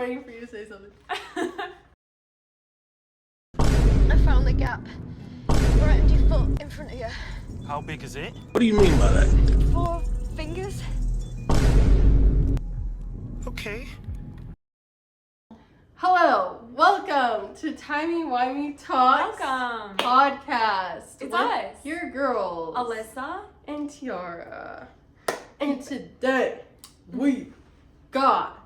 waiting for you to say something. I found the gap. Right under your foot, in front of you. How big is it? What do you mean by that? 4 fingers. Okay. Hello, welcome to Timey-Wimey Talks Welcome. podcast. It's with us. your girls, Alyssa. and Tyara. And today we got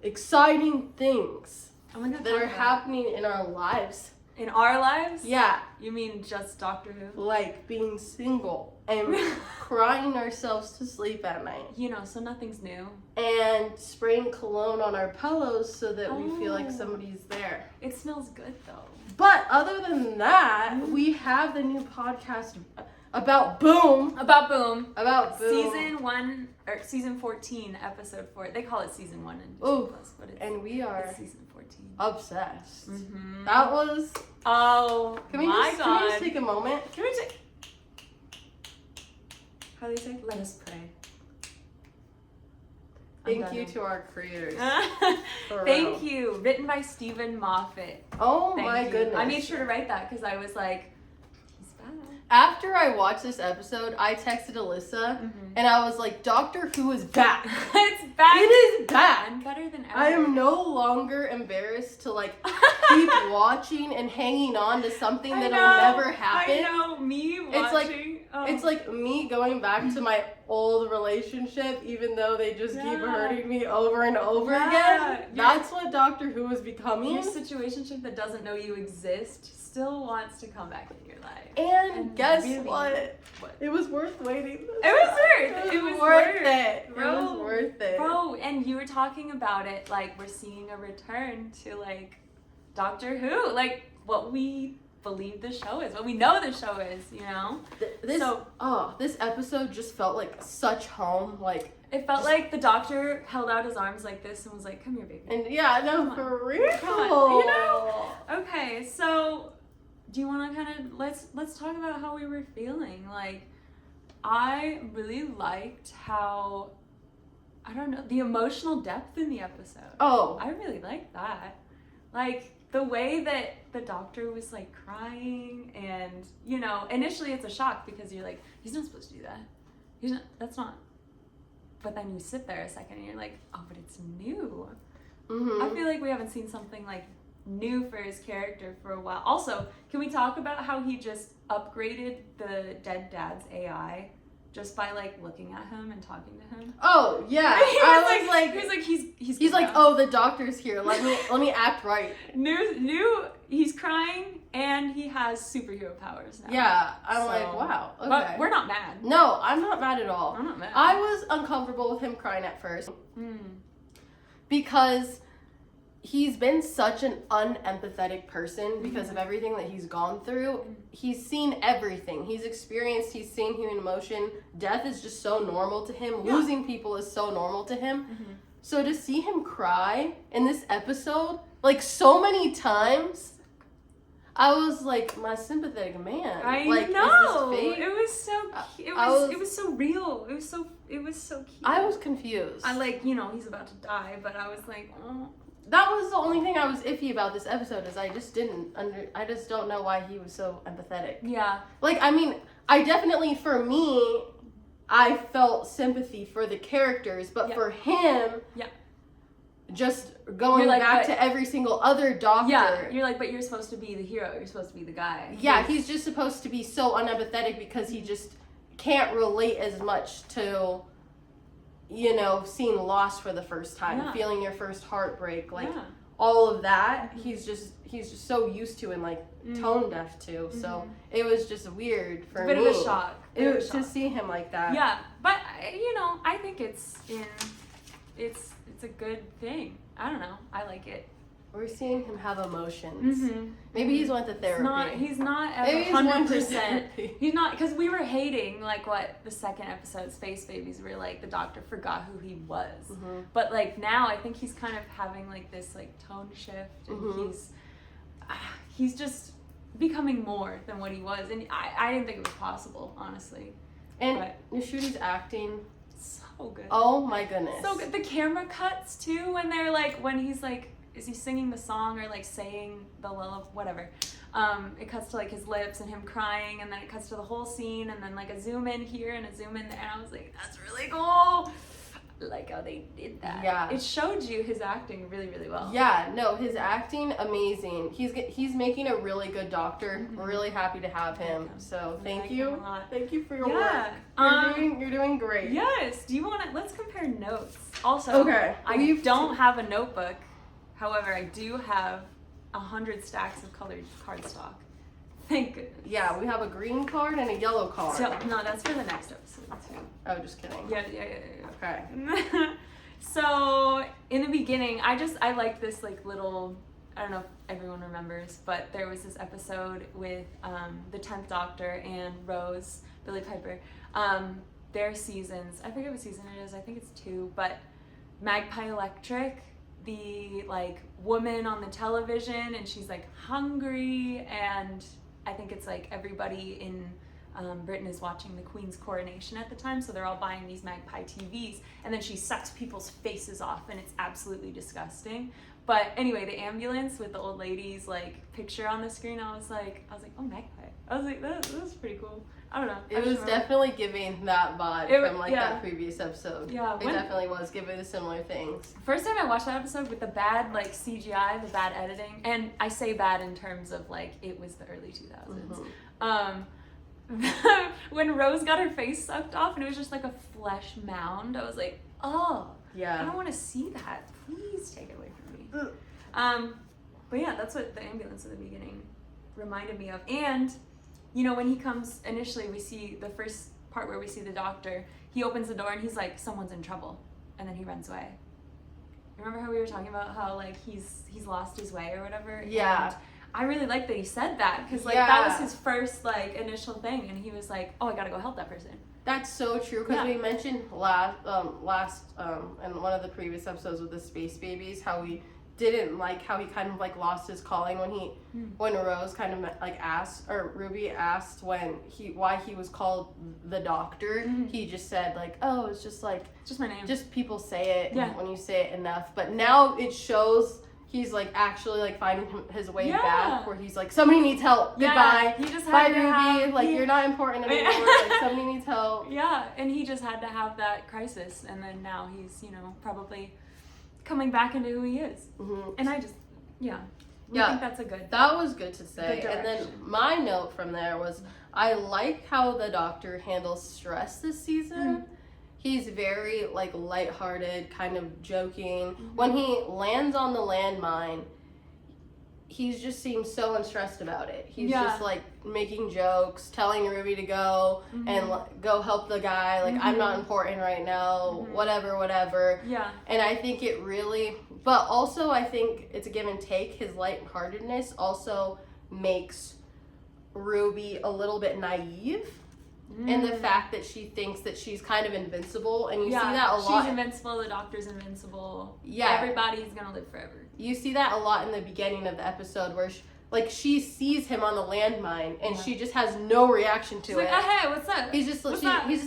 exciting things that are happening in our lives. In our lives? Yeah, You mean just Doctor Who? like being single and crying ourselves to sleep at night. You know, so nothing's new. And spraying cologne on our pillows so that we feel like Oh. somebody's there. It smells good though. But other than that, we have the new podcast about Boom. About Boom. About Boom. Season 1 or season 14, episode 4. They call it season 1 in Disney Ooh, Plus, but and we are it's season 14. obsessed. Mm-hmm. That was. Oh Can we my just, God! Can we just take a moment? Can we take? How do you say? Let us pray. Thank you to our creators. For Thank real. you. Written by Stephen Moffat. Oh Thank my you. goodness. I made sure to write that because I was like, he's bad. After I watched this episode, I texted Alyssa Mm-hmm. and I was like, Doctor Who is back. It's bad. It is back. And better than ever. I am no longer embarrassed to like keep watching and hanging on to something that'll never happen. I know, me watching. It's like It's like me going back to my old relationship, even though they just keep Yeah. hurting me over and over Yeah. again. That's what Doctor Who is becoming. your situationship that doesn't know you exist still wants to come back in your life. And guess really- what? What? It was worth waiting. It was worth. It was worth worth. it. It Bro. was worth it. Bro, and you were talking about it like we're seeing a return to like Doctor Who, like what we believe the show is, what we know the show is, you know? This episode just felt like such home, like. It felt like the doctor held out his arms like this and was like, "Come here, baby." And yeah, no, Come on. for real. Come on, you know? Okay, so do you want to kind of let's talk about how we were feeling? Like, I really liked how, I don't know, the emotional depth in the episode. Oh, I really liked that. Like the way that the doctor was like crying, and you know, initially it's a shock because you're like, he's not supposed to do that. He's not. That's not. But then you sit there a second and you're like, oh, but it's new. mm-hmm. I feel like we haven't seen something like new for his character for a while. Also, can we talk about how he just upgraded the dead dad's AI just by like looking at him and talking to him? Oh yeah, He's like, oh, the doctor's here. Let me act right. new. He's crying and he has superhero powers now. Yeah, I'm So- like, wow. Okay. But we're not mad. No, I'm not mad at all. I'm not mad. I was uncomfortable with him crying at first Mm. because he's been such an unempathetic person because of everything that he's gone through. He's seen everything. He's experienced, he's seen human emotion. Death is just so normal to him. Yeah. Losing people is so normal to him. Mm-hmm. So to see him cry in this episode, like so many times, I was like, my sympathetic man. I like, know. Is this fate? It was so. It was so real. It was so cute. I was confused. I like, you know, he's about to die, but I was like, oh. That was the only thing I was iffy about this episode is I just don't know why he was so empathetic. Yeah. Like, I mean, I definitely, for me, I felt sympathy for the characters, but Yeah. for him, Yeah. just going You're like, back but- to every single other doctor. Yeah. You're like, but you're supposed to be the hero. You're supposed to be the guy. Yeah, he's just supposed to be so unempathetic because he just can't relate as much to, you know, seeing loss for the first time, Yeah. feeling your first heartbreak, like Yeah. all of that. Mhm. He's just so used to and like Mm. tone deaf to. So Mhm. it was just weird for It's a me. bit of a shock. To see him like that. Yeah, but you know, I think it's a good thing. I don't know. I like it. We're seeing him have emotions. Mm-hmm. Maybe he's went to therapy. He's not at Maybe he's went to 100%. therapy. He's not, because we were hating like what the second episode, Space Babies, where like the doctor forgot who he was. Mhm. But like now, I think he's kind of having like this like tone shift, and Mhm. he's just becoming more than what he was, and I didn't think it was possible, honestly. And But- Nishuti's acting, So good. oh my goodness. So good. The camera cuts too when they're like, when he's like is he singing the song or like saying the lullaby, whatever. It cuts to like his lips and him crying, and then it cuts to the whole scene, and then like a zoom in here and a zoom in there, and I was like, that's really cool. Like how they did that. Yeah. It showed you his acting really, really well. Yeah, no, his acting, amazing. He's making a really good Doctor. We're really happy to have him. So thank you. Thank you for your work. You're doing great. Yes. Do you want to, let's compare notes. Also, Okay. I don't have a notebook. However, I do have 100 stacks of colored cardstock. Thank goodness. Yeah, we have a green card and a yellow card. So, no, that's for the next episode too. Oh, just kidding. Yeah. Okay. So in the beginning, I liked this like little, I don't know if everyone remembers, but there was this episode with the 10th Doctor and Rose, Billie Piper. Their seasons, I forget what season it is, I think it's 2, but Magpie Electric, the like woman on the television, and she's like hungry, and I think it's like everybody in Britain is watching the Queen's coronation at the time, so they're all buying these Magpie TVs, and then she sucks people's faces off, and it's absolutely disgusting. But anyway, the ambulance with the old lady's like picture on the screen, I was like, oh, Magpie. I was like, that's pretty cool. I don't know. It was definitely giving that vibe from like that previous episode. Yeah, it definitely was giving similar things. First time I watched that episode with the bad like CGI, the bad editing, and I say bad in terms of like it was the early 2000s. When Rose got her face sucked off and it was just like a flesh mound, I was like, oh, yeah, I don't want to see that. Please take it away from me. But yeah, that's what the ambulance at the beginning reminded me of. And you know, when he comes initially, we see the first part where we see the Doctor. He opens the door and he's like, someone's in trouble, and then he runs away. Remember how we were talking about how like he's lost his way or whatever? Yeah. And I really like that he said that, because like that was his first like initial thing, and he was like, oh, I gotta go help that person. That's so true, because we mentioned last in one of the previous episodes with the Space Babies how we didn't like how he kind of like lost his calling when Rose kind of like asked, or Ruby asked why he was called the Doctor. He just said like, oh, it's just like just my name, just people say it when you say it enough. But now it shows he's like actually like finding his way back, where he's like, somebody needs help, goodbye, he just bye had Ruby, like you're not important anymore, like somebody needs help. Yeah, and he just had to have that crisis, and then now he's, you know, probably coming back into who he is. And I just I think that's a good, that was good to say. Good and then my note from there was, I like how the Doctor handles stress this season. He's very like lighthearted, kind of joking. When he lands on the landmine, he just seems so unstressed about it. He's just like making jokes, telling Ruby to go and go help the guy. Like, I'm not important right now, whatever. Yeah. And I think it really, but also I think it's a give and take. His lightheartedness also makes Ruby a little bit naive. And the fact that she thinks that she's kind of invincible, and you see that a lot. She's invincible, the Doctor's invincible. Yeah. Everybody's gonna live forever. You see that a lot in the beginning of the episode, where she sees him on the landmine, and she just has no reaction to She's it. like, oh, hey, what's up? He's just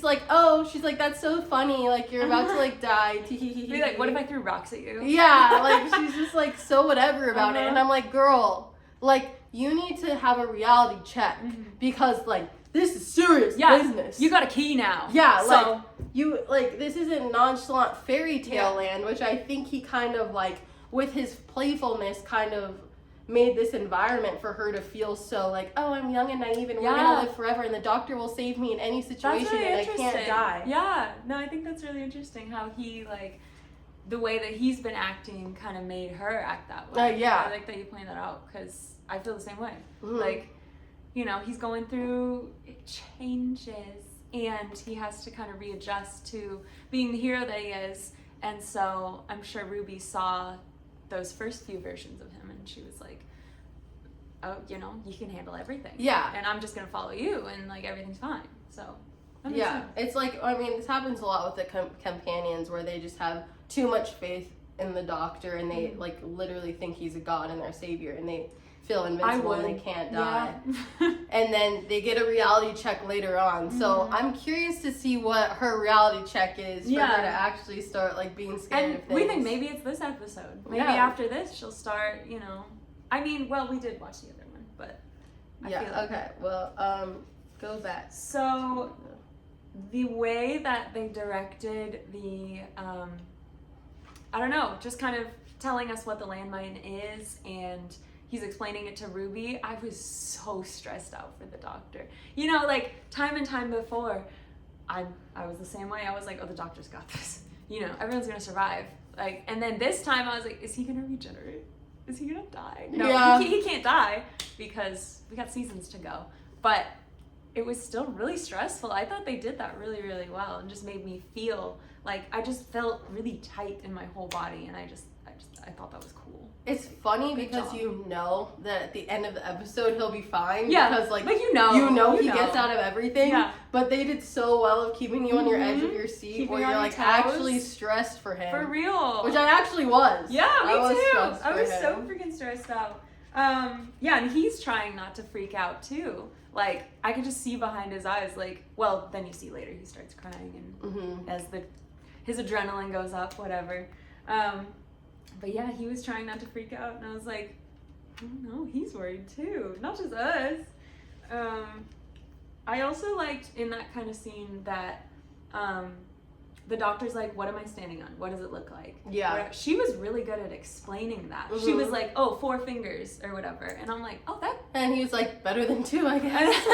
like, oh, she's like, that's so funny, like you're about to like die. Be like, what if I threw rocks at you? Yeah, like she's just like so whatever about it, and I'm like, girl, like you need to have a reality check, because like, this is serious business. You got a key now. Yeah, so this isn't nonchalant fairy tale land, which I think he kind of like, with his playfulness, kind of made this environment for her to feel so like, oh, I'm young and naive, and we're gonna live forever, and the Doctor will save me in any situation, really and I can't die. Yeah, no, I think that's really interesting how he like, the way that he's been acting kind of made her act that way. I like that you pointed that out, because I feel the same way. Like, you know, he's going through changes, and he has to kind of readjust to being the hero that he is. And so I'm sure Ruby saw those first few versions of him, and she was like, oh, you know, you can handle everything. Yeah. And I'm just going to follow you, and like everything's fine. So that makes sense. It's like, I mean, this happens a lot with the companions, where they just have too much faith in the Doctor, and they like literally think he's a god and their savior, and they feel invincible and they can't die. Yeah. And then they get a reality check later on. So I'm curious to see what her reality check is for her to actually start like being scared of things. We think maybe it's this episode. Maybe after this she'll start, you know. I mean, well, we did watch the other one, but I feel like okay. Well, go back. So the way that they directed the I don't know, just kind of telling us what the landmine is, and he's explaining it to Ruby. I was so stressed out for the doctor. You know, like time and time before, I was the same way. I was like, oh, the doctor's got this. You know, everyone's gonna survive. Like, and then this time I was like, is he gonna regenerate? Is he gonna die? No, he can't die because we got seasons to go. But it was still really stressful. I thought they did that really, really well, and just made me feel like I just felt really tight in my whole body, and I thought that was cool. It's funny because you know that at the end of the episode he'll be fine. Yeah, because like you know he gets out of everything. Yeah. But they did so well of keeping you on your edge of your seat, Keeping where you're like actually stressed for him. For real. Which I actually was. Yeah, me too. I was him. so freaking stressed out. Yeah, and he's trying not to freak out too. Like, I could just see behind his eyes, like, well, then you see later he starts crying, and as his adrenaline goes up, whatever. But yeah, he was trying not to freak out, and I was like, oh no, he's worried too, not just us. I also liked in that kind of scene that the doctor's like, what am I standing on? What does it look like? Yeah. She was really good at explaining that. She was like, oh, 4 fingers or whatever. And I'm like, oh, that... And he was like, better than 2, I guess.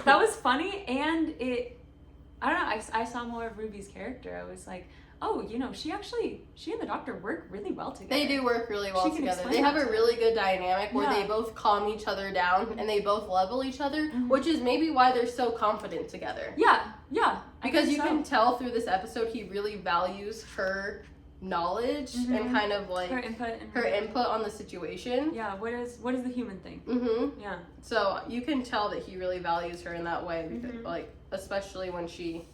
that was funny, and I don't know, I saw more of Ruby's character. I was like, oh, you know, she and the doctor work really well together. They do work really well together. They have a really good dynamic where they both calm each other down and they both level each other, which is maybe why they're so confident together. Yeah. Because you can tell through this episode he really values her knowledge and kind of like her input on the situation. Yeah, what is the human thing? Yeah. So you can tell that he really values her in that way, because like especially when she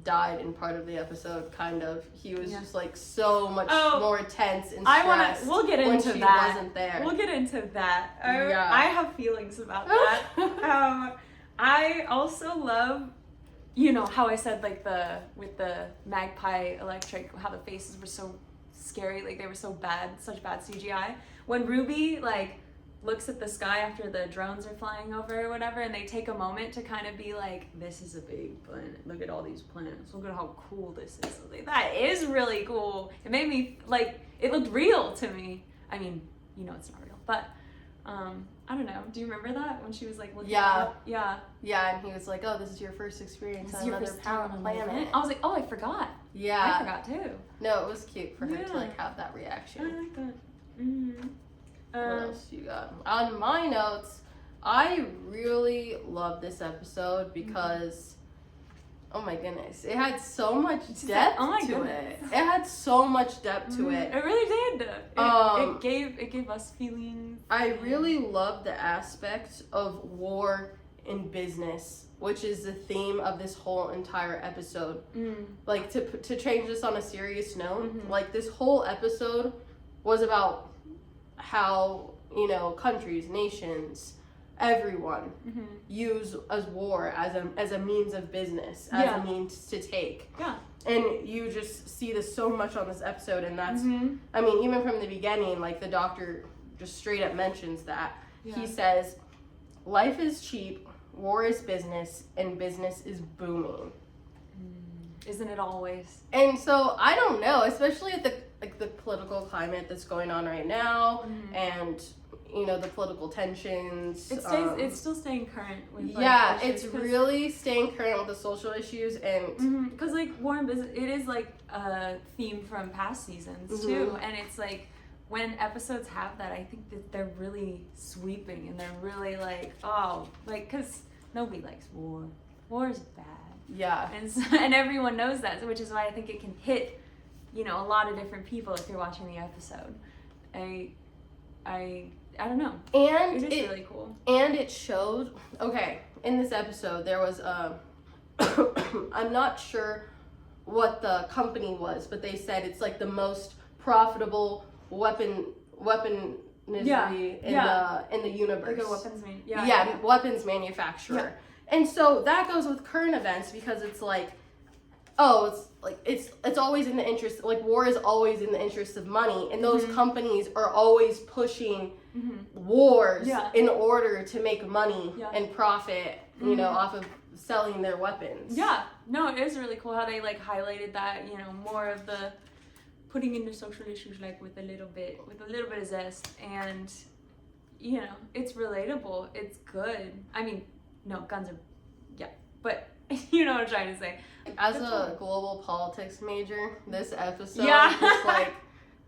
died in part of the episode, kind of he was just like so much more tense and stressed. We'll get into when that. She wasn't there. We'll get into that. I have feelings about that. I also love, you know, how I said like with the Magpie electric, how the faces were so scary, like they were so bad, such bad CGI. When Ruby like looks at the sky after the drones are flying over or whatever, and they take a moment to kind of be like, this is a big planet, look at all these planets, look at how cool this is. Like, that is really cool. It made me like, it looked real to me. I mean, you know it's not real, but I don't know, do you remember that when she was like looking up? Yeah, and he was like, oh, this is your first experience on another planet. I was like, oh, I forgot. Yeah, I forgot too. No, it was cute for her to like have that reaction. I like that. What else you got? On my notes, I really love this episode because, oh my goodness, it had so much depth to it. It had so much depth to it. It really did. It gave us feelings. I really love the aspect of war in business, which is the theme of this whole entire episode. Like, to change this on a serious note, like this whole episode was about how, you know, countries, nations, everyone use as war as a means of business, as a means to take. Yeah. And you just see this so much on this episode, and that's, I mean, even from the beginning, like the doctor just straight up mentions that. Yeah. He says, life is cheap, war is business, and business is booming. Isn't it always? And so, I don't know, especially at the political climate that's going on right now, and you know, the political tensions. It's still staying current with it's really staying current with the social issues, and because like war and business, it is like a theme from past seasons too, and it's like when episodes have that, I think that they're really sweeping and they're really like, oh, like, because nobody likes war. War is bad. Yeah. And everyone knows that, which is why I think it can hit, you know, a lot of different people if you're watching the episode. I don't know. And it is really cool. And it showed, okay, in this episode there was I'm not sure what the company was, but they said it's like the most profitable weapon misery in the universe. Like a weapons weapons manufacturer. And so that goes with current events because it's like, it's always in the interest, like war is always in the interest of money, and those companies are always pushing wars in order to make money and profit, you know, off of selling their weapons. Yeah, no, it is really cool how they like highlighted that, you know, more of the putting into social issues like with a little bit of zest, and you know, it's relatable, it's good. I mean, no, guns are, but you know what I'm trying to say. As a global politics major, this episode just like,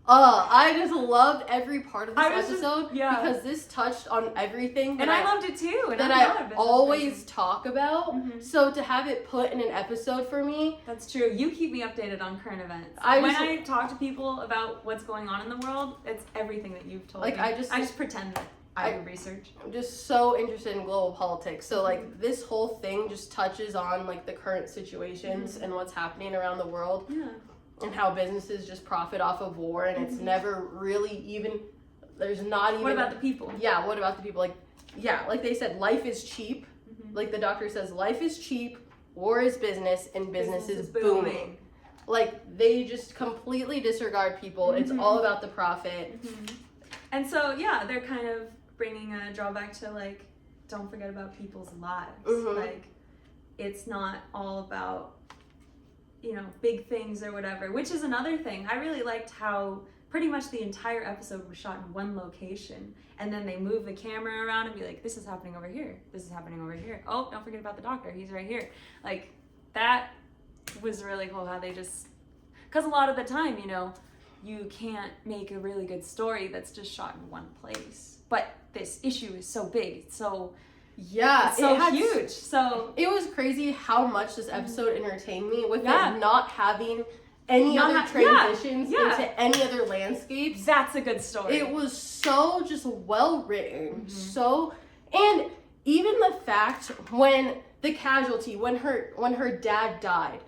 I just loved every part of this episode because this touched on everything that I loved it too. And that I always talk about. So to have it put in an episode for me, that's true. You keep me updated on current events. When I talk to people about what's going on in the world, it's everything that you've told me. I just pretend that I do research. I'm just so interested in global politics. So like this whole thing just touches on like the current situations and what's happening around the world. Yeah. And how businesses just profit off of war, and it's never really even, there's not even... What about the people? Yeah, what about the people? Like, like they said, life is cheap. Like the doctor says, life is cheap, war is business, and business is booming. Like, they just completely disregard people. It's all about the profit. And so, yeah, they're kind of bringing a drawback to, like, don't forget about people's lives. Like, it's not all about, you know, big things or whatever, which is another thing. I really liked how pretty much the entire episode was shot in one location, and then they move the camera around and be like, this is happening over here, this is happening over here, oh, don't forget about the doctor, he's right here. Like, that was really cool how they just, because a lot of the time, you know, you can't make a really good story that's just shot in one place, but this issue is so big, it's so huge. So it was crazy how much this episode entertained me with it not having any other transitions into any other landscapes. That's a good story. It was so just well written. So, and even the fact when the casualty, when her dad died,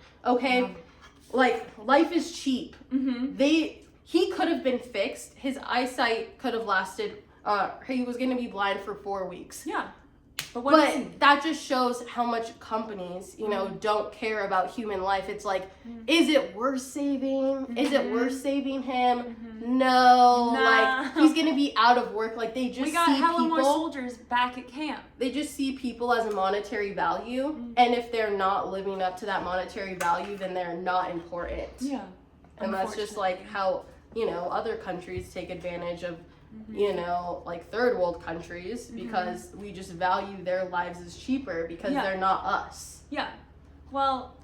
like life is cheap. He could have been fixed. His eyesight could have lasted. He was going to be blind for 4 weeks. Yeah. But that just shows how much companies, you know, don't care about human life. It's like, is it worth saving? Is it worth saving him? No. Like, he's going to be out of work. Like, they just see people. We got hella more soldiers back at camp. They just see people as a monetary value. And if they're not living up to that monetary value, then they're not important. Yeah. And that's just like how, you know, other countries take advantage of, you know, like third world countries because we just value their lives as cheaper because they're not us. Yeah. Well,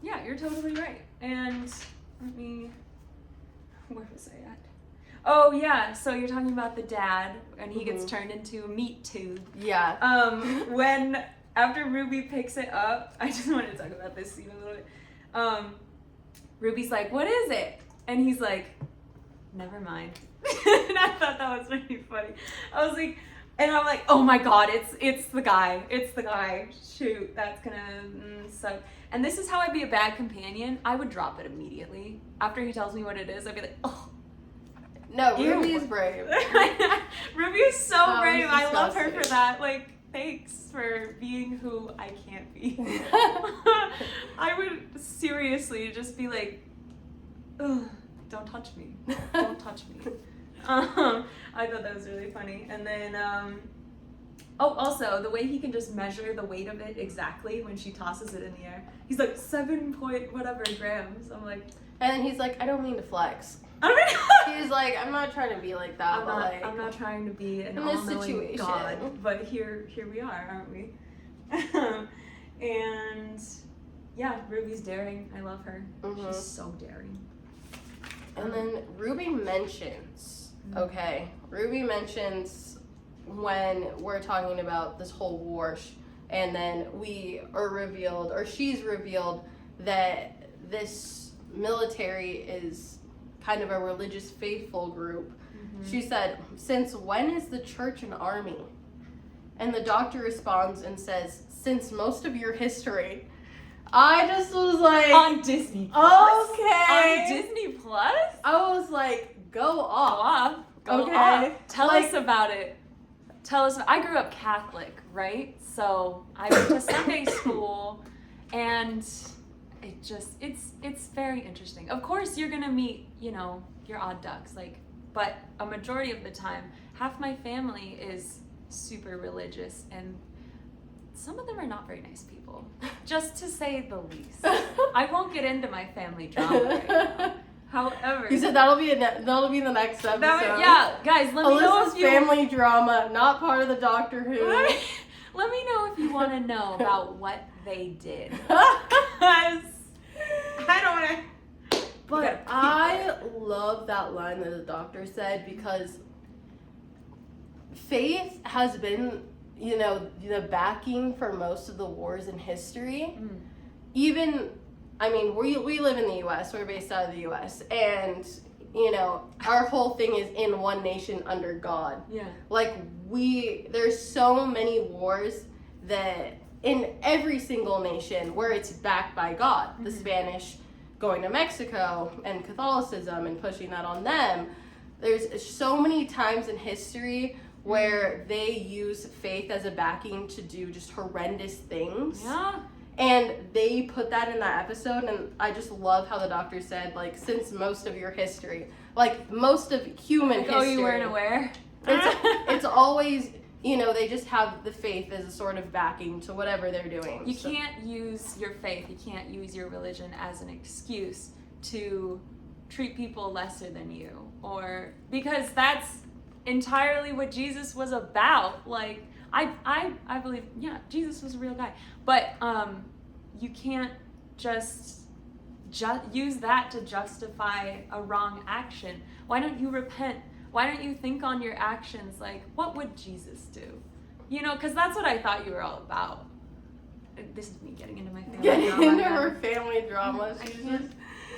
yeah, you're totally right. And where was I at? Oh yeah, so you're talking about the dad and he gets turned into a meat tube. Yeah. After Ruby picks it up, I just wanted to talk about this scene a little bit. Ruby's like, what is it? And he's like, never mind. And I thought that was really funny. I was like, and I'm like, oh my god, it's the guy. It's the guy. Shoot, that's gonna suck. And this is how I'd be a bad companion. I would drop it immediately. After he tells me what it is, I'd be like, oh. No, Ruby is brave. Ruby is so brave. I love her for that. Like, thanks for being who I can't be. I would seriously just be like, ugh. Don't touch me. Don't touch me. I thought that was really funny. And then, also, the way he can just measure the weight of it exactly when she tosses it in the air. He's like, 7 point whatever grams. I'm like... And then he's like, I don't mean to flex. He's like, I'm not trying to be like that, I'm not trying to be an all-knowing god. But here we are, aren't we? And, yeah, Ruby's daring. I love her. She's so daring. And then Ruby mentions, when we're talking about this whole war, and then she's revealed that this military is kind of a religious faithful group. She said, since when is the church an army? And the doctor responds and says, since most of your history. I just was like... On Disney Plus? Okay. On Disney Plus? I was like, go off. Go Okay. off. Tell Like- us about it. Tell us. I grew up Catholic, right? So I went to Sunday school, and it's very interesting. Of course, you're gonna meet, your odd ducks, but a majority of the time, half my family is super religious, and some of them are not very nice people, just to say the least. I won't get into my family drama right now. However, You said that'll be the next episode. guys, let me know Alyssa's if you family drama, not part of the Doctor Who. let me know if you want to know about what they did. 'Cause I don't want to. But I love that line that the Doctor said, because faith has been, the backing for most of the wars in history. Even, we live in the U.S., we're based out of the U.S., and, our whole thing is in one nation under God. Yeah. There's so many wars that in every single nation where it's backed by God. The Spanish going to Mexico and Catholicism and pushing that on them. There's so many times in history where they use faith as a backing to do just horrendous things. Yeah. And they put that in that episode, and I just love how the Doctor said, since most of your history, most of human history. Oh, you weren't aware? It's always, they just have the faith as a sort of backing to whatever they're doing. You can't use your faith, you can't use your religion as an excuse to treat people lesser than you, or because that's entirely what Jesus was about. I believe, Jesus was a real guy, but you can't just use that to justify a wrong action. Why don't you repent? Why don't you think on your actions? What would Jesus do? Because that's what I thought you were all about. This is me getting into my family Getting drama into again. her family drama. I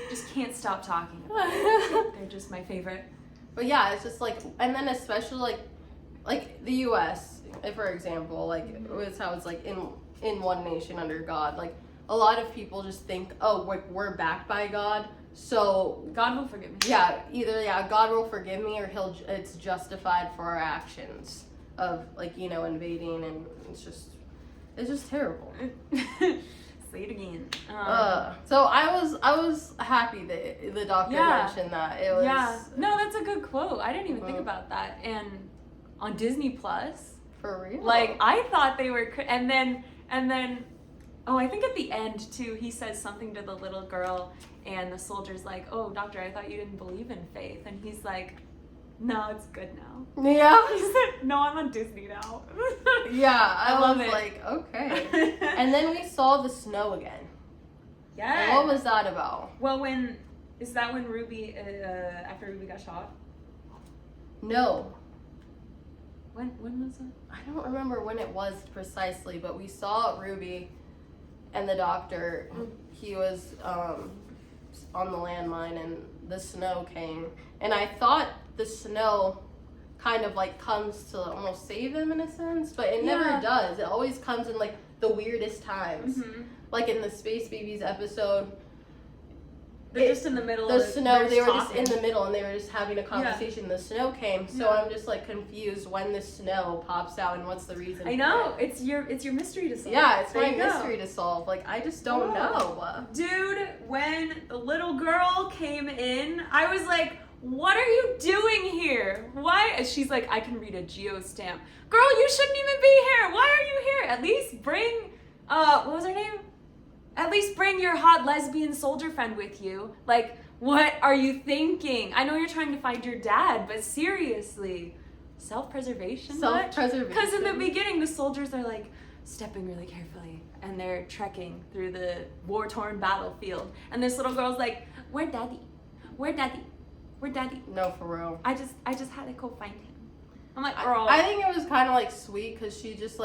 just can't stop talking about it. They're just my favorite. But yeah, it's just and then especially the U.S., for example, it's how it's in one nation under God. A lot of people just think, oh, we're backed by God, so God will forgive me. Yeah, either God will forgive me, or it's justified for our actions of invading, and it's just terrible. Say it again. So I was happy that the Doctor mentioned that. It was No, that's a good quote. I didn't even think about that. And on Disney Plus, for real. I thought they were, and then I think at the end too, he says something to the little girl, and the soldier's like, "Oh, doctor, I thought you didn't believe in faith," and he's like, "No, it's good now." Yeah. He said, "No, I'm on Disney now." Yeah, I love was it. Okay. And then we saw the snow again. Yeah. And what was that about? Well, is that when Ruby, after Ruby got shot? No. When was it? I don't remember when it was precisely, but we saw Ruby and the Doctor. He was on the landmine, and the snow came. And I thought the snow kind of comes to almost save them in a sense, but it never does. It always comes in the weirdest times. Mm-hmm. In the Space Babies episode, They're just in the middle the of snow, they were talking. just in the middle, and they were just having a conversation. The snow came, so I'm just confused when the snow pops out and what's the reason. I know, it's your mystery to solve. Yeah, it's There my you go. mystery to solve. I just don't know. Dude, when the little girl came in, I was like, what are you doing here? Why? And she's like, I can read a geostamp. Girl, you shouldn't even be here. Why are you here? At least bring, what was her name? At least bring your hot lesbian soldier friend with you. What are you thinking? I know you're trying to find your dad, but seriously, self-preservation? Self-preservation. Because in the beginning, the soldiers are stepping really carefully, and they're trekking through the war-torn battlefield. And this little girl's like, where daddy? Where daddy? Where daddy? No, for real. I just had to go find him. I'm like, girl. I think it was kind of sweet, because she just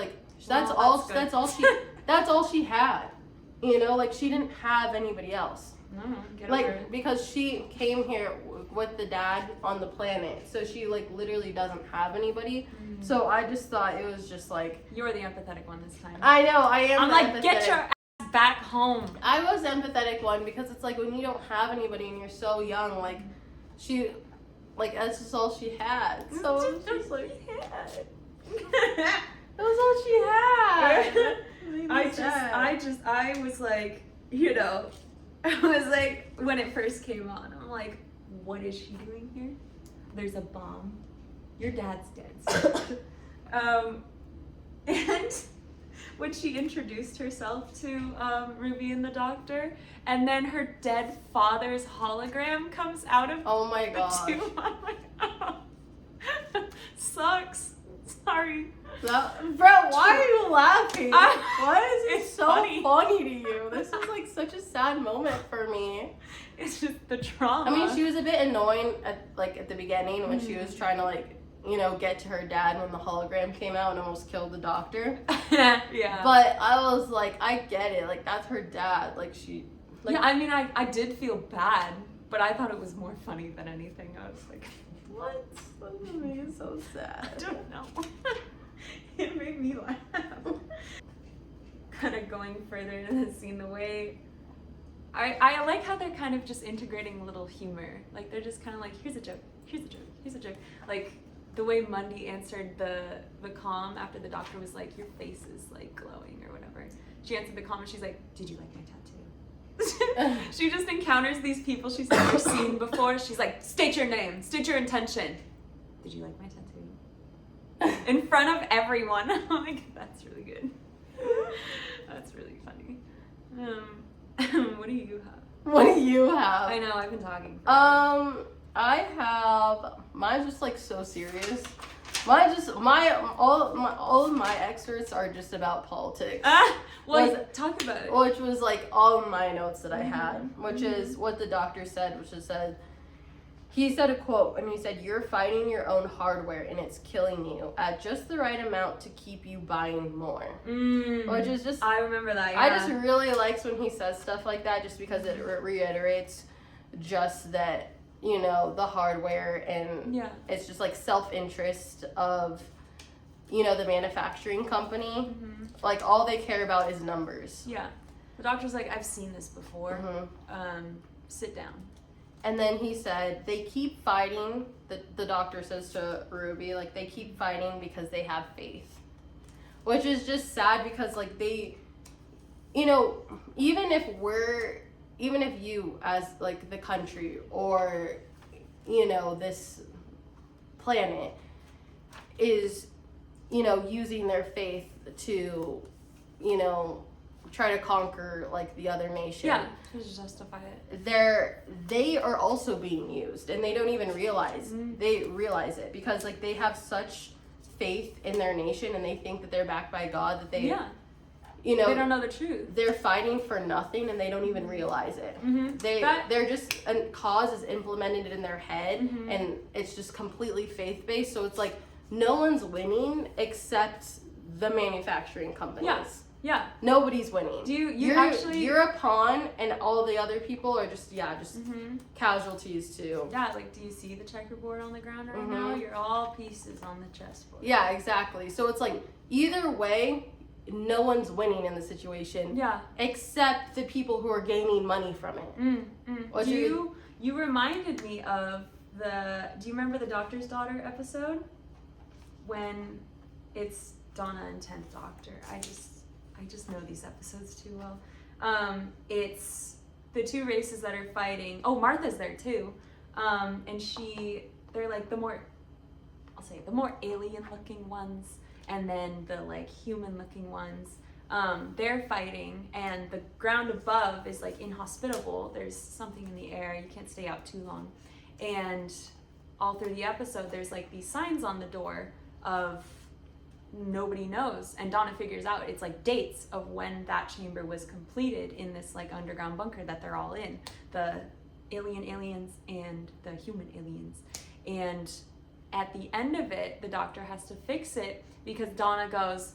that's all she had. She didn't have anybody else. No, get over it. Because she came here with the dad on the planet, so she literally doesn't have anybody. Mm-hmm. So I just thought it was just you were the empathetic one this time. I know, I am. I'm get your ass back home. I was the empathetic one, because it's when you don't have anybody and you're so young, like that's just all she had. So it was just like had. that was all she had. I was like, you know, I was like, when it first came on, I'm like, what is she doing here? There's a bomb. Your dad's dead. And when she introduced herself to Ruby and the Doctor, and then her dead father's hologram comes out of Oh my the gosh. tube. I'm like, oh. Sucks. Sorry. Bro, why are you laughing? Why is it It's so funny. funny to you? This is like such a sad moment for me. It's just the trauma. I mean, she was a bit annoying at the beginning when she was trying to like, you know, get to her dad when the hologram came out and almost killed the Doctor. Yeah. But I was like, I get it. Like, that's her dad. Like, she... Like, yeah, I mean, I did feel bad, but I thought it was more funny than anything. I was like, what? That made me so I sad. don't know. It made me laugh. Kind of going further into the scene, the way I like how they're kind of just integrating a little humor. Like they're just kind of like, here's a joke, here's a joke, here's a joke. Like the way Mundy answered the comm after the Doctor was like, your face is like glowing or whatever. She answered the comm and she's like, did you like my tattoo? She just encounters these people she's never seen before. She's like, state your name, state your intention. Did you like my tattoo? In front of everyone. I'm like, that's really good. That's really funny. What do you have? What do you have? I know, I've been talking. I have... Mine's just like so serious. Mine just... All of my excerpts are just about politics. Talk about it. Which was like all of my notes that I had, which is what the Doctor said, which is said, he said a quote, and he said, you're fighting your own hardware and it's killing you at just the right amount to keep you buying more. Which is just... I remember that, yeah. I just really likes when he says stuff like that, just because it reiterates just that, you know, the hardware and it's just like self-interest of, you know, the manufacturing company. Like all they care about is numbers. Yeah. The Doctor's like, I've seen this before. Sit down. And then he said, they keep fighting, the Doctor says to Ruby, like, they keep fighting because they have faith. Which is just sad because, like, they, you know, even if you as, like, the country or, you know, this planet is, you know, using their faith to, you know, try to conquer like the other nation. Yeah, to justify it. They are also being used and they don't even realize they realize it because like they have such faith in their nation and they think that they're backed by God that they you know, they don't know the truth. They're fighting for nothing and they don't even realize it. They're just a cause is implemented in their head and it's just completely faith-based, so it's like no one's winning except the manufacturing companies. Yeah. Nobody's winning. You're a pawn and all the other people are just casualties too. Yeah, like do you see the checkerboard on the ground right now? You're all pieces on the chessboard. Yeah, exactly. So it's like either way, no one's winning in the situation. Yeah. Except the people who are gaining money from it. You reminded me of do you remember the Doctor's Daughter episode? When it's Donna and 10th Doctor. I just know these episodes too well. It's the two races that are fighting. Oh, Martha's there too. And they're like the more alien looking ones and then the like human looking ones. They're fighting and the ground above is like inhospitable. There's something in the air. You can't stay out too long. And all through the episode, there's like these signs on the door of nobody knows, and Donna figures out it's like dates of when that chamber was completed in this like underground bunker that they're all in, the aliens and the human aliens. And at the end of it, the Doctor has to fix it because Donna goes,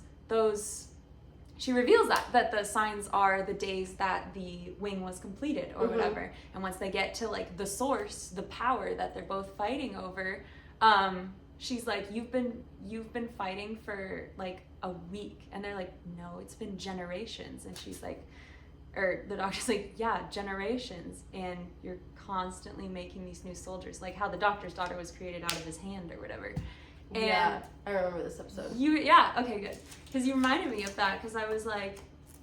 she reveals that the signs are the days that the wing was completed or whatever. And once they get to like the source, the power that they're both fighting over, she's like, you've been fighting for like a week. And they're like, no, it's been generations. And she's like, or the doctor's like, yeah, generations, and you're constantly making these new soldiers, like how the doctor's daughter was created out of his hand or whatever. And yeah, I remember this episode. Okay, good. Because you reminded me of that, because I was like,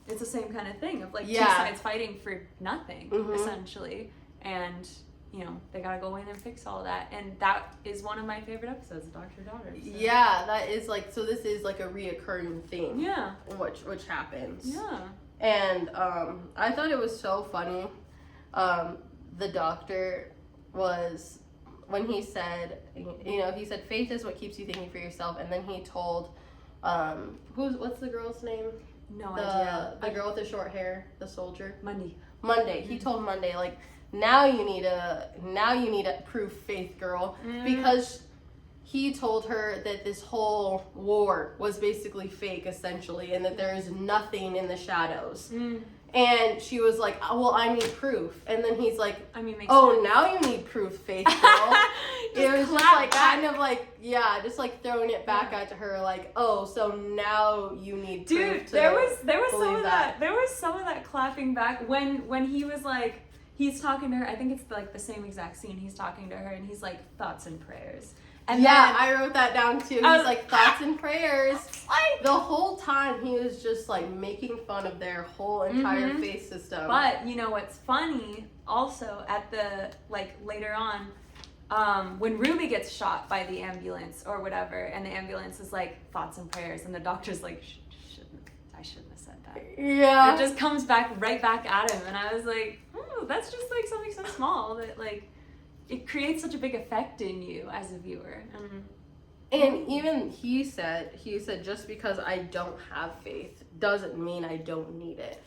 it's the same kind of thing of like two sides fighting for nothing, essentially. And, you know, they gotta go in and fix all that. And that is one of my favorite episodes, Doctor Daughter. So. Yeah, that is like, so this is like a reoccurring theme. Yeah. Which happens. Yeah. And I thought it was so funny. The doctor was, when he said, you know, he said, faith is what keeps you thinking for yourself. And then he told, what's the girl's name? No idea. The girl with the short hair, the soldier. Monday. He told Monday, like, now you need a proof, faith girl, because he told her that this whole war was basically fake, essentially, and that there is nothing in the shadows. And she was like, oh, well, I need proof. And then he's like, makes sense. Now you need proof, faith girl. It was just like, kind of like, just like throwing it back at her, like, oh, so now you need proof. Dude, there was some of that. There was some of that clapping back when he was like, he's talking to her. I think it's like the same exact scene. He's talking to her and he's like, thoughts and prayers. And then, I wrote that down too. He's like, thoughts and prayers. The whole time he was just like making fun of their whole entire faith system. But you know what's funny also at the, like, later on, when Ruby gets shot by the ambulance or whatever, and the ambulance is like, thoughts and prayers, and the doctor's like, I shouldn't have said that. Yeah. It just comes right back at him, and I was like, that's just like something so small that like, it creates such a big effect in you as a viewer. And even he said just because I don't have faith doesn't mean I don't need it.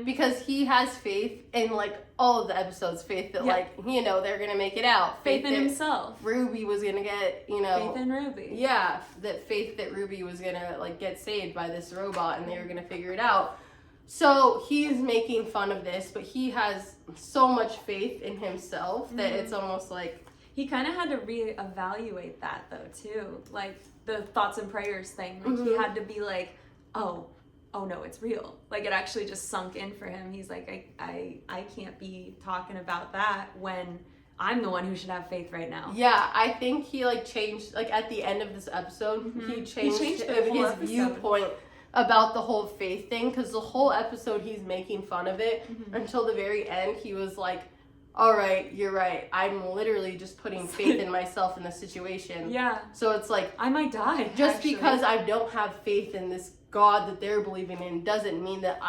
Because he has faith in like all of the episodes, faith that like, you know, they're gonna make it out. Faith in himself. Ruby was gonna get, you know. Faith in Ruby. Yeah, faith that Ruby was gonna like get saved by this robot and they were gonna figure it out. So he's making fun of this, but he has so much faith in himself that it's almost like... He kind of had to reevaluate that, though, too. Like, the thoughts and prayers thing. Like, he had to be like, oh no, it's real. Like, it actually just sunk in for him. He's like, I can't be talking about that when I'm the one who should have faith right now. Yeah, I think he, like, changed... Like, at the end of this episode, he changed his viewpoint about the whole faith thing, because the whole episode he's making fun of it until the very end. He was like, all right, you're right, I'm literally just putting faith in myself in the situation. Yeah, so it's like, I might die just because I don't have faith in this God that they're believing in doesn't mean that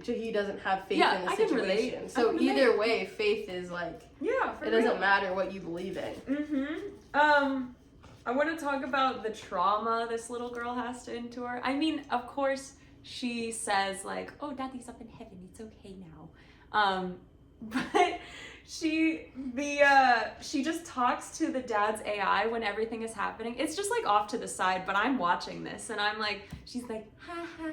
he doesn't have faith in the situation. So either way, faith is like, it doesn't matter what you believe in. I want to talk about the trauma this little girl has to endure. I mean, of course, she says, like, oh, Daddy's up in heaven, it's okay now. But she just talks to the dad's AI when everything is happening. It's just, like, off to the side, but I'm watching this, and I'm like, she's like, ha ha,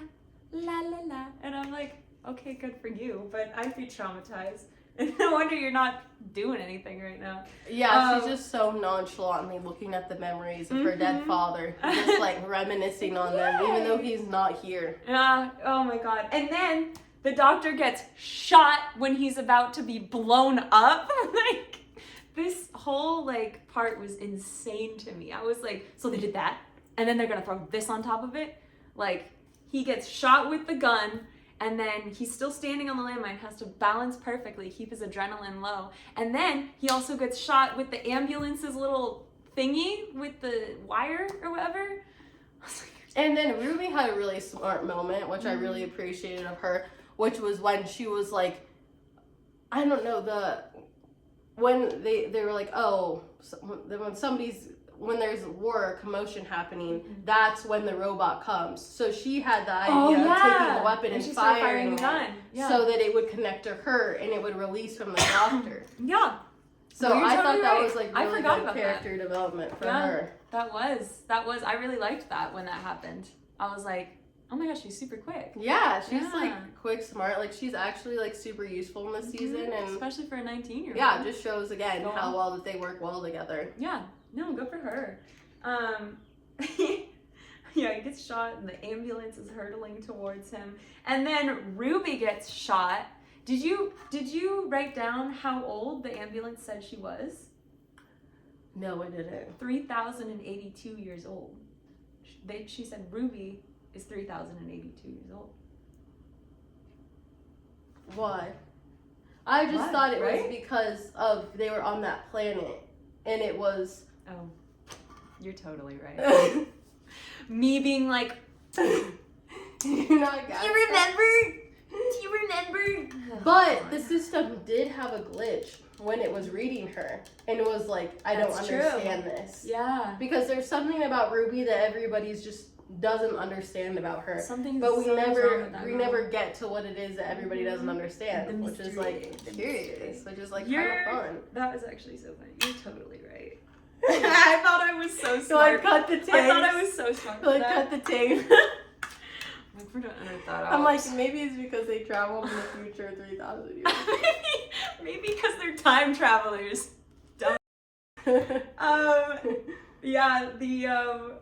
la la la. And I'm like, okay, good for you, but I'd be traumatized. No wonder you're not doing anything right now. Yeah, she's just so nonchalantly looking at the memories of her dead father, just like reminiscing on them, even though he's not here. Yeah, oh my God. And then the doctor gets shot when he's about to be blown up. Like, this whole, like, part was insane to me. I was like, so they did that, and then they're gonna throw this on top of it? Like, he gets shot with the gun, and then he's still standing on the landmine, has to balance perfectly, keep his adrenaline low. And then he also gets shot with the ambulance's little thingy with the wire or whatever. And then Ruby had a really smart moment, which I really appreciated of her, which was when she was like, I don't know, when they were like, oh, when there's war or commotion happening, that's when the robot comes. So she had the idea of taking the weapon and firing the gun so that it would connect to her and it would release from the doctor. So I thought that was like really good character development for her. That was. I really liked that when that happened. I was like, oh my gosh, she's super quick. Yeah, she's like quick, smart. Like, she's actually like super useful in this season, and especially for a 19-year-old. Yeah, it just shows again how well that they work well together. Yeah, no, good for her. Yeah, he gets shot and the ambulance is hurtling towards him. And then Ruby gets shot. Did you write down how old the ambulance said she was? No, I didn't. 3,082 years old. She said Ruby is 3,082 years old. Why? I just Why, thought it right? was because of they were on that planet, and it was. Oh, you're totally right. Me being like, You're not. do you remember? Do you remember? But the system did have a glitch when it was reading her, and it was like, I don't That's true. understand this. Yeah. Because there's something about Ruby that everybody's just doesn't understand about her. Something. But we so wrong never with that we girl. never get to what it is that everybody doesn't The understand, which is like mystery. curious, which is like kind You're- of fun. That was actually so funny. You're totally right. I thought I was so So I smart. cut the tape. I thought I was so smart. So I for that. cut the tape. Like, we're gonna edit that out. I'm like, maybe it's because they traveled in the future 3,000 years. maybe because they're time travelers. Yeah, the oh,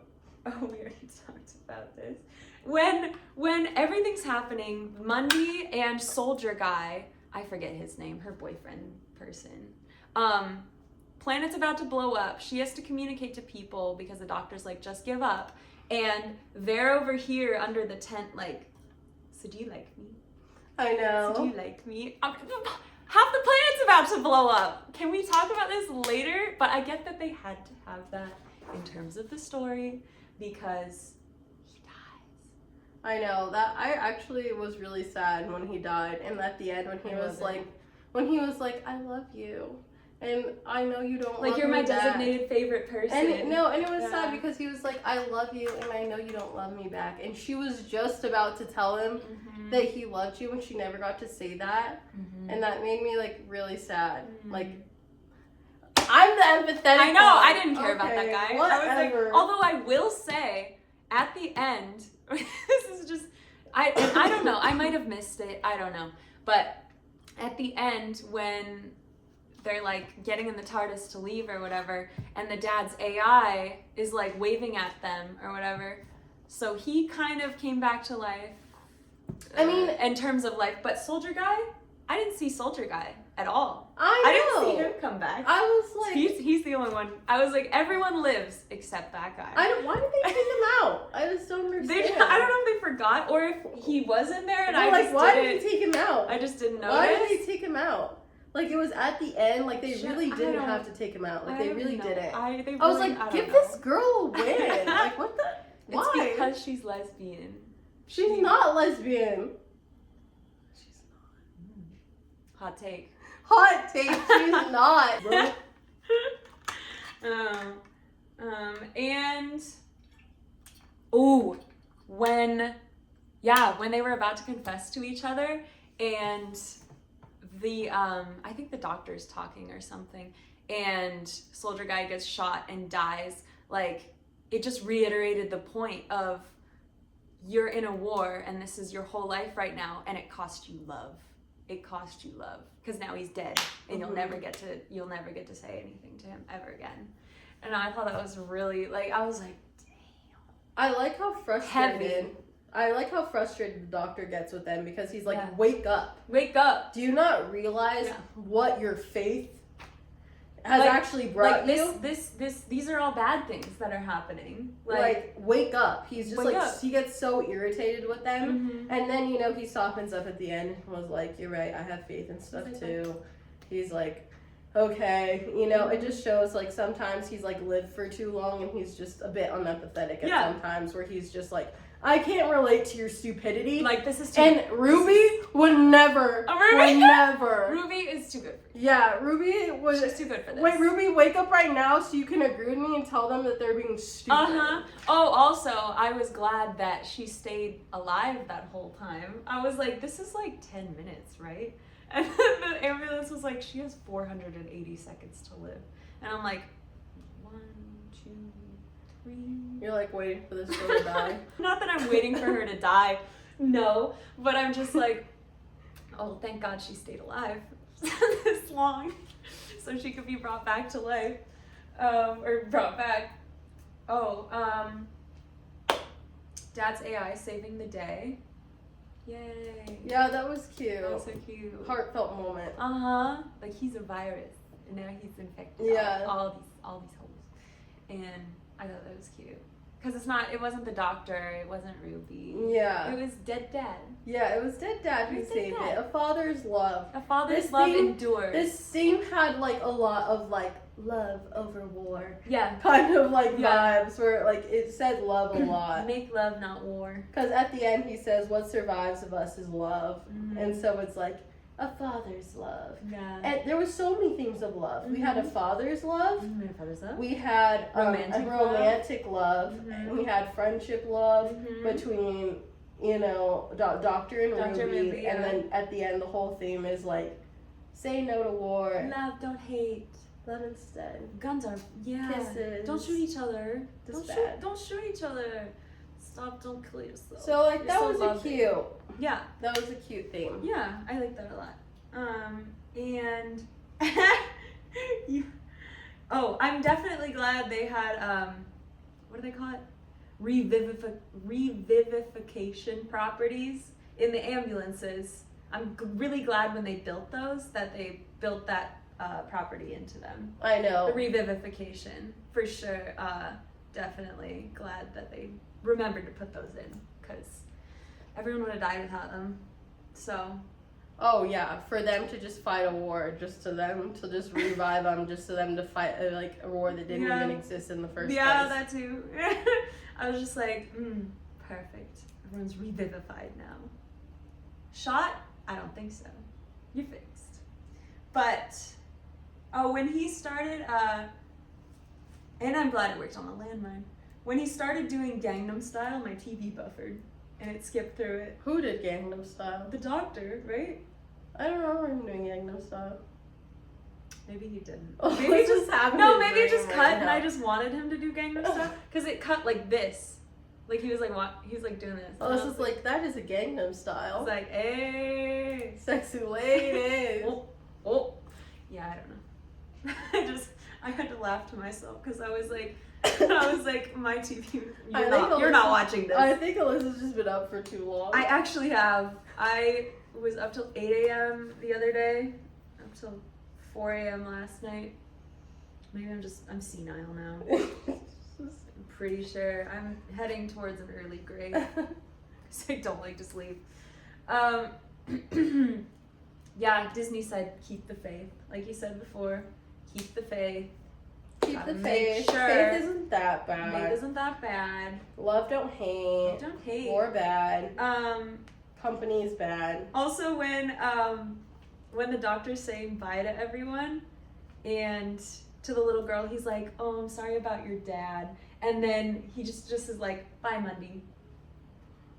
we already talked about this. When everything's happening, Mundy and Soldier Guy, I forget his name, her boyfriend person. Planet's about to blow up. She has to communicate to people because the doctor's like, just give up. And they're over here under the tent like, so do you like me? I So do know. you like me? Half the planet's about to blow up. Can we talk about this later? But I get that they had to have that in terms of the story because he dies. I know that I actually was really sad when he died, and at the end when he was like, I love you, and I know you don't Like love you're me my back. designated favorite person. And it was Yeah. sad because he was like, I love you, and I know you don't love me back, and she was just about to tell him Mhm. that he loved you, and she never got to say that, Mhm. and that made me like really sad. Mhm. Like, I'm the empathetic. I know, one. I didn't care about that Okay, guy. Whatever. I was like, although I will say, at the end, this is just, I don't know, I might have missed it, I don't know. But at the end, when they're like getting in the TARDIS to leave or whatever, and the dad's AI is like waving at them or whatever, so he kind of came back to life. I mean, in terms of life, but Soldier Guy, I didn't see Soldier Guy at all. I didn't know. see him come back. I was like, He's the only one. I was like, everyone lives except that guy. why did they take him out? I just don't understand. I don't know if they forgot or if he was in there and They're I like, just why didn't. did they take him out? I just didn't notice. Why did they take him out? Like, it was at the end. Like, they Shit, really I didn't don't- have to take him out. Like, I they don't really know. didn't. I was like, give this girl a win. Like, what the? Why? It's because she's lesbian. She's not lesbian. She's not. Hot take. Hot take. She's not. Bro. And oh, when they were about to confess to each other, and the I think the doctor's talking or something, and Soldier Guy gets shot and dies. Like, it just reiterated the point of, you're in a war and this is your whole life right now, and it cost you love. It cost you love because now he's dead, and you'll never get to say anything to him ever again. And I thought that was really, like, I was like, I like how frustrated. Heavy. I like how frustrated the doctor gets with them because he's like, Yeah. wake up. wake up. Do you not realize Yeah. what your faith has Like- actually brought Like, you? these are all bad things that are happening. Like, wake up. He's just Wake like, up. he gets so irritated with them. Mhm. And then, he softens up at the end and was like, you're right, I have faith and stuff He's like, too. He's like, okay. It just shows, like, sometimes he's, like, lived for too long and he's just a bit unempathetic at Yeah. some times where he's just like, I can't relate to your stupidity. Like, this is too. And Ruby would never. Ruby? Would never. Ruby is too good for you. Yeah, Ruby was. She's too good for this. Wait, Ruby, wake up right now so you can agree with me and tell them that they're being stupid. Uh-huh. Oh, also, I was glad that she stayed alive that whole time. I was like, this is like 10 minutes, right? And then the ambulance was like, she has 480 seconds to live. And I'm like, 1, 2, 3. You're like waiting for this girl to die. Not that I'm waiting for her to die. No. But I'm just like, oh, thank God she stayed alive this long. So she could be brought back to life. Or brought back. Oh, Dad's AI saving the day. Yay. Yeah, that was cute. That was so cute. Heartfelt moment. Uh-huh. Like, he's a virus, and now he's infected Yeah. all these holes. And I thought that was cute. Because it wasn't the doctor, it wasn't Ruby. Yeah. It was dead dad. Yeah, it was dead dad who It was dead saved dad. it. A father's love. A father's This love scene- endures. This scene had like a lot of like love over war Yeah. kind of like Yeah. vibes where like it said love a lot. Make love, not war. Because at the end he says, what survives of us is love. Mhm. And so it's like a father's love. Yeah. And there was so many themes of love. We had a father's love. Father's love. We had a romantic love. Mhm. We had friendship love Mhm. between, you know, Doctor and Dr. Ruby. Ruby, And yeah. then at the end, the whole theme is like, say no to war. Love, don't hate. Love instead. Guns are, yeah. Kisses. Don't shoot each other. That's Don't bad. don't shoot each other. Stop, don't kill yourself. So like You're that so was loving. a cute. Yeah. That was a cute theme. Yeah, I like that a lot. And I'm definitely glad they had what do they call it? Revivification properties in the ambulances. I'm really glad when they built those that they built that property into them. I know. The revivification, for sure. Definitely glad that they remembered to put those in because everyone would have died without them. So. Oh yeah, for them to just fight a war, just to them to just revive them, just to them to fight like a war that didn't Yeah. even exist in the first Yeah, place. that too. I was just like, perfect. Everyone's revivified now. Shot? I don't think so. You're fixed. But, when he started, and I'm glad it worked on the landmine. When he started doing Gangnam Style, my TV buffered, and it skipped through it. Who did Gangnam Style? The doctor, right? I don't remember him doing Gangnam Style. Maybe he didn't. Oh, Maybe it it just just happened no. in Maybe it brain just right cut, and now. I just wanted him to do Gangnam Style because it cut like this. Like he was like he was like doing this. Oh, this is like that is a Gangnam I Style. was like, hey, Sexy ladies. oh, yeah. I don't know. I had to laugh to myself because I was like, my TV. You're not watching this. I think Alyssa's just been up for too long. I actually have. I was up till 8 a.m. the other day, up till 4 a.m. last night. Maybe I'm senile now. I'm pretty sure I'm heading towards an early grave. Because I don't like to sleep. Yeah, Disney said keep the faith. Like you said before, keep the faith. Keep Gotta the make faith. sure. Faith isn't that Faith bad. isn't that bad. Love don't hate. Don't hate. War bad. Company's bad. Also when the doctor's saying bye to everyone and to the little girl, he's like, oh, I'm sorry about your dad. And then he just is like, bye, Mundy.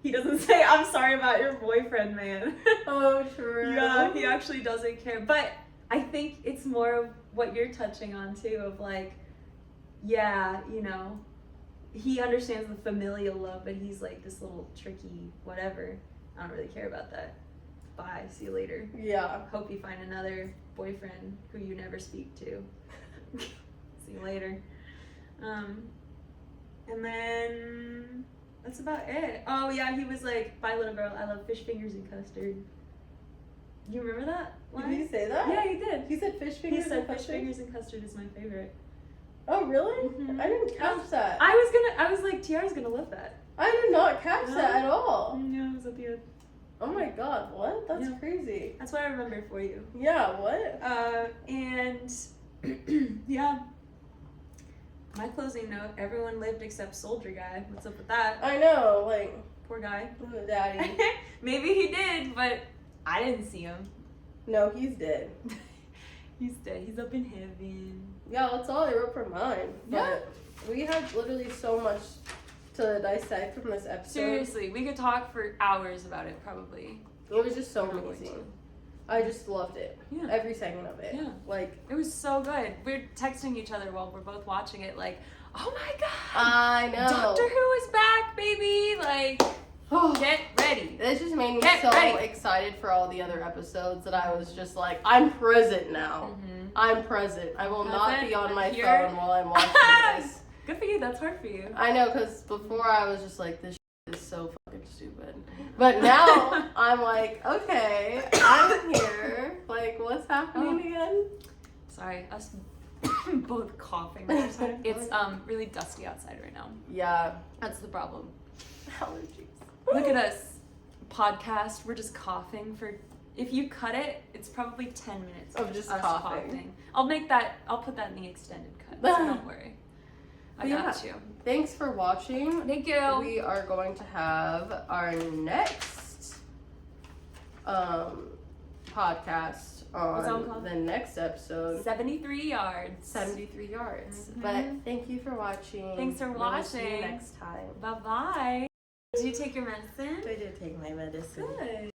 He doesn't say, I'm sorry about your boyfriend, man. Oh, true. Yeah, he actually doesn't care. But I think it's more of what you're touching on, too, of like, yeah, you know, he understands the familial love, but he's like this little tricky whatever. I don't really care about that. Bye, see you later. Yeah. Hope you find another boyfriend who you never speak to. See you later. And then that's about it. Oh yeah, he was like, bye little girl, I love fish fingers and custard. You remember that line? Did he say that? Yeah, he did. He said fish fingers. He said and fish custard? fingers and custard is my favorite. Oh really? Mhm. I didn't catch that. I was like, Tiara's gonna love that. I did not catch No. that at all. Yeah, it was at the end. Oh my god, what? That's Yeah. crazy. That's what I remember for you. Yeah, what? And yeah. My closing note, everyone lived except Soldier Guy. What's up with that? I know, like, Poor guy. daddy. Maybe he did, but I didn't see him. No, he's dead. He's dead. He's up in heaven. Yeah, that's all I wrote for mine. Yeah. But we had literally so much to dissect from this episode. Seriously, we could talk for hours about it, probably. It was just so We're not going amazing. to. I just loved it. Yeah. Every second of it. Yeah. Like, It was so good. We're texting each other while we're both watching it, like, oh my god! I know. Doctor Who is back, baby! Like, get ready. This just made me Get so ready. excited for all the other episodes that I was just like, I'm present now. Mhm. I'm present. I will not Present, be on my here. phone while I'm watching this. Good for you. That's hard for you. I know, because before I was just like, this is so fucking stupid. But now I'm like, okay, I'm here. Like, what's happening again? Sorry, us both coughing. It's really dusty outside right now. Yeah. That's the problem. Allergies. Look at us. Podcast, we're just coughing for, if you cut it, it's probably 10 minutes Of just us coughing. I'll put that in the extended cut, so don't worry. I got you. Thanks for watching. Thank you. We are going to have our next podcast What's that on called? the next episode. 73 yards. 73 yards. Mhm. But thank you for watching. Thanks for We'll see you watching. next time. Bye-bye. Did you take your medicine? I did take my medicine. Good.